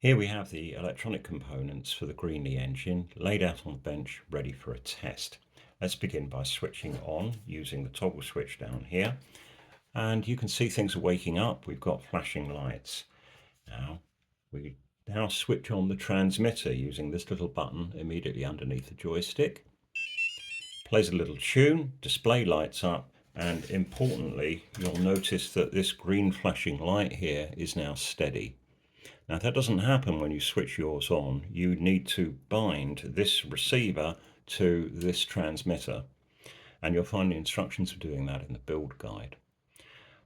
Here we have the electronic components for the Greenly engine laid out on the bench ready for a test. Let's begin by switching on using the toggle switch down here, and you can see things are waking up. We've got flashing lights. We switch on the transmitter using this little button immediately underneath the joystick. Plays a little tune, display lights up, and importantly you'll notice that this green flashing light here is now steady. Now that doesn't happen when you switch yours on. You need to bind this receiver to this transmitter, and you'll find the instructions for doing that in the build guide.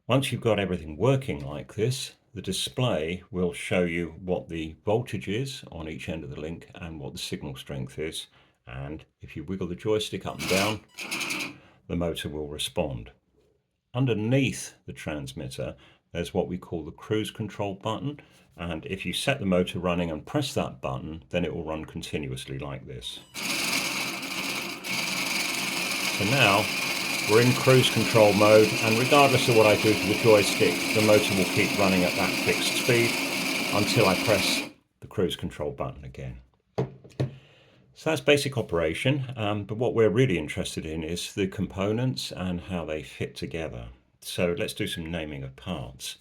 Once you've got everything working like this, the display will show you what the voltage is on each end of the link and what the signal strength is, and if you wiggle the joystick up and down, the motor will respond. Underneath the transmitter there's what we call the cruise control button, and if you set the motor running and press that button, then it will run continuously like this. So now we're in cruise control mode, and regardless of what I do to the joystick, the motor will keep running at that fixed speed until I press the cruise control button again. So that's basic operation, but what we're really interested in is the components and how they fit together. So let's do some naming of parts.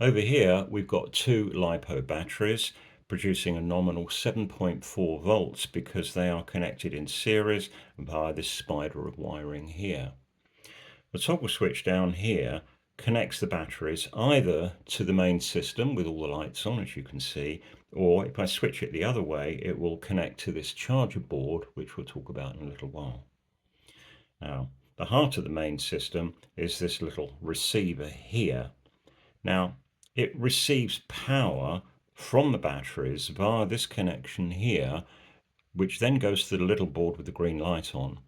Over here we've got two LiPo batteries producing a nominal 7.4 volts because they are connected in series via this spider of wiring here. The toggle switch down here connects the batteries either to the main system with all the lights on, as you can see, or if I switch it the other way, it will connect to this charger board, which we'll talk about in a little while. Now, the heart of the main system is this little receiver here. Now, it receives power from the batteries via this connection here, which then goes to the little board with the green light on.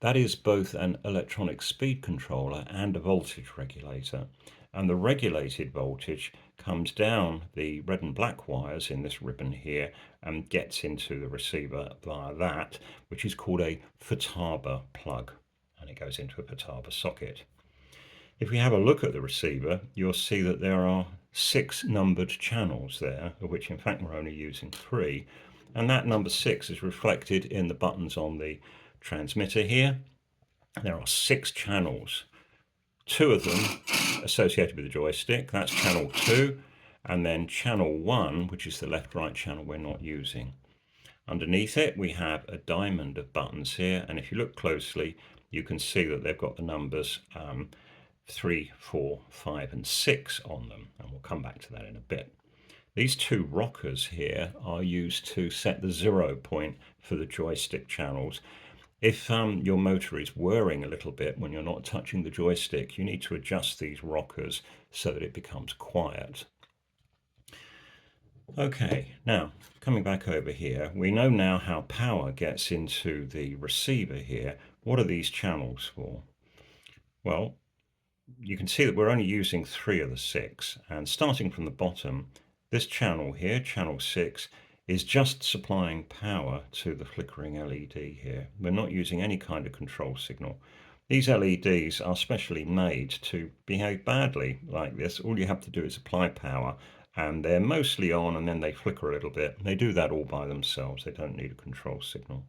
That is both an electronic speed controller and a voltage regulator. And the regulated voltage comes down the red and black wires in this ribbon here and gets into the receiver via that, which is called a Futaba plug, and it goes into a Futaba socket. If we have a look at the receiver, you'll see that there are 6 numbered channels there, of which in fact we're only using 3, and that number 6 is reflected in the buttons on the transmitter here. There are 6 channels, 2 of them associated with the joystick. That's channel 2, and then channel 1, which is the left-right channel we're not using. Underneath it we have a diamond of buttons here, and if you look closely you can see that they've got the numbers 3, 4, 5 and 6 on them, and we'll come back to that in a bit. These 2 rockers here are used to set the 0 point for the joystick channels. If your motor is whirring a little bit when you're not touching the joystick, you need to adjust these rockers so that it becomes quiet. Okay, now coming back over here, we know now how power gets into the receiver here. What are these channels for? Well, you can see that we're only using 3 of the 6, and starting from the bottom, this channel here, channel 6, is just supplying power to the flickering LED here. We're not using any kind of control signal. These LEDs are specially made to behave badly like this. All you have to do is apply power, and they're mostly on and then they flicker a little bit. They do that all by themselves. They don't need a control signal.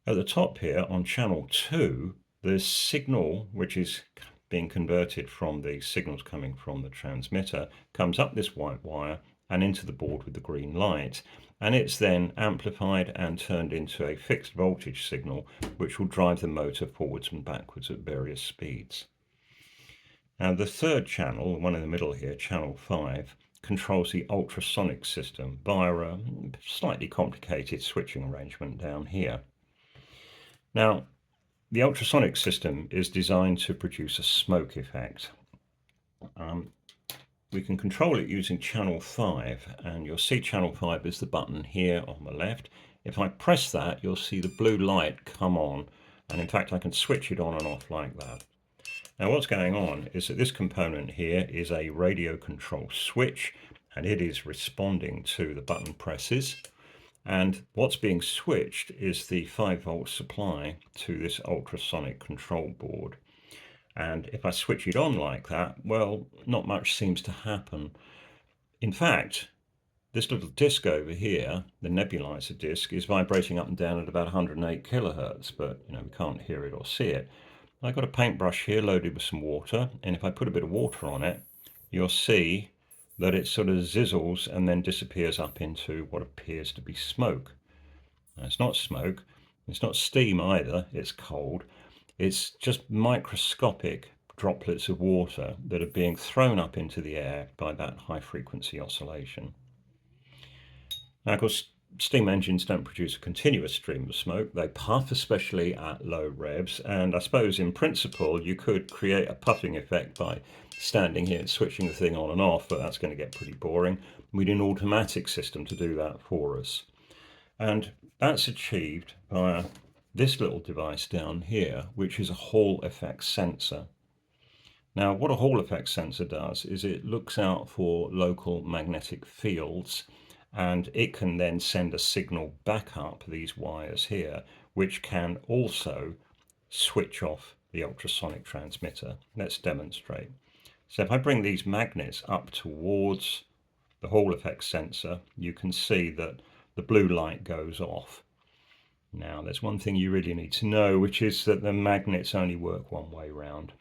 At the top here on channel 2, the signal, which is being converted from the signals coming from the transmitter, comes up this white wire and into the board with the green light, and it's then amplified and turned into a fixed voltage signal which will drive the motor forwards and backwards at various speeds. Now the third channel, the one in the middle here, channel 5, controls the ultrasonic system via a slightly complicated switching arrangement down here. Now the ultrasonic system is designed to produce a smoke effect. We can control it using channel 5, and you'll see channel 5 is the button here on the left. If I press that, you'll see the blue light come on, and in fact I can switch it on and off like that. Now what's going on is that this component here is a radio control switch, and it is responding to the button presses. And what's being switched is the 5-volt supply to this ultrasonic control board. And if I switch it on like that, well, not much seems to happen. In fact, this little disc over here, the nebulizer disc, is vibrating up and down at about 108 kilohertz, but we can't hear it or see it. I've got a paintbrush here loaded with some water, and if I put a bit of water on it, you'll see that it sort of zizzles and then disappears up into what appears to be smoke. Now, it's not smoke, it's not steam either, it's cold. It's just microscopic droplets of water that are being thrown up into the air by that high frequency oscillation. Now, of course, steam engines don't produce a continuous stream of smoke. They puff, especially at low revs, and I suppose in principle you could create a puffing effect by standing here and switching the thing on and off, but that's going to get pretty boring. We need an automatic system to do that for us. And that's achieved via this little device down here, which is a Hall effect sensor. Now, what a Hall effect sensor does is it looks out for local magnetic fields, and it can then send a signal back up these wires here, which can also switch off the ultrasonic transmitter. Let's demonstrate. So if I bring these magnets up towards the Hall effect sensor, you can see that the blue light goes off. Now, there's one thing you really need to know, which is that the magnets only work one way round.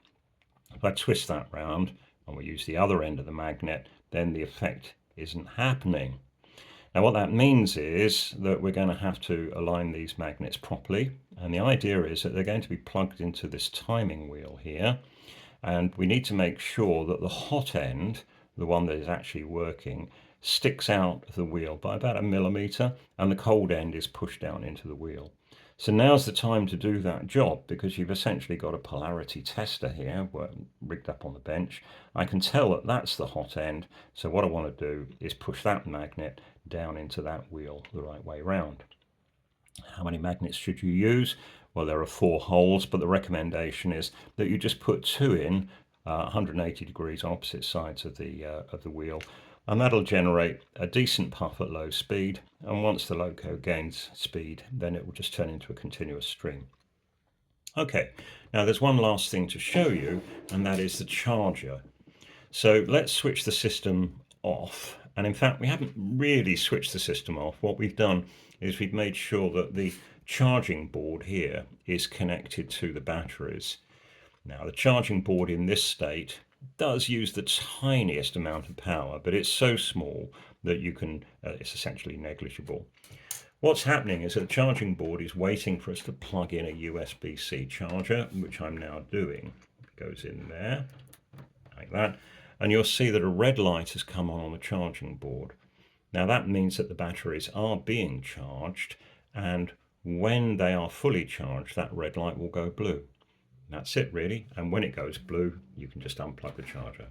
If I twist that round and we use the other end of the magnet, then the effect isn't happening. Now, what that means is that we're going to have to align these magnets properly, and the idea is that they're going to be plugged into this timing wheel here, and we need to make sure that the hot end, the one that is actually working, sticks out of the wheel by about 1 millimeter, and the cold end is pushed down into the wheel. So now's the time to do that job, because you've essentially got a polarity tester here rigged up on the bench. I can tell that that's the hot end, so what I want to do is push that magnet down into that wheel the right way round. How many magnets should you use? Well, there are 4 holes, but the recommendation is that you just put 2 in 180 degrees on opposite sides of the wheel, and that'll generate a decent puff at low speed, and once the loco gains speed, then it will just turn into a continuous stream. Okay, now there's one last thing to show you, and that is the charger. So let's switch the system off, and in fact we haven't really switched the system off. What we've done is we've made sure that the charging board here is connected to the batteries. Now, the charging board in this state does use the tiniest amount of power, but it's so small that you can, it's essentially negligible. What's happening is that the charging board is waiting for us to plug in a USB-C charger, which I'm now doing. It goes in there, like that, and you'll see that a red light has come on the charging board. Now that means that the batteries are being charged, and when they are fully charged, that red light will go blue. That's it really, and when it goes blue, you can just unplug the charger.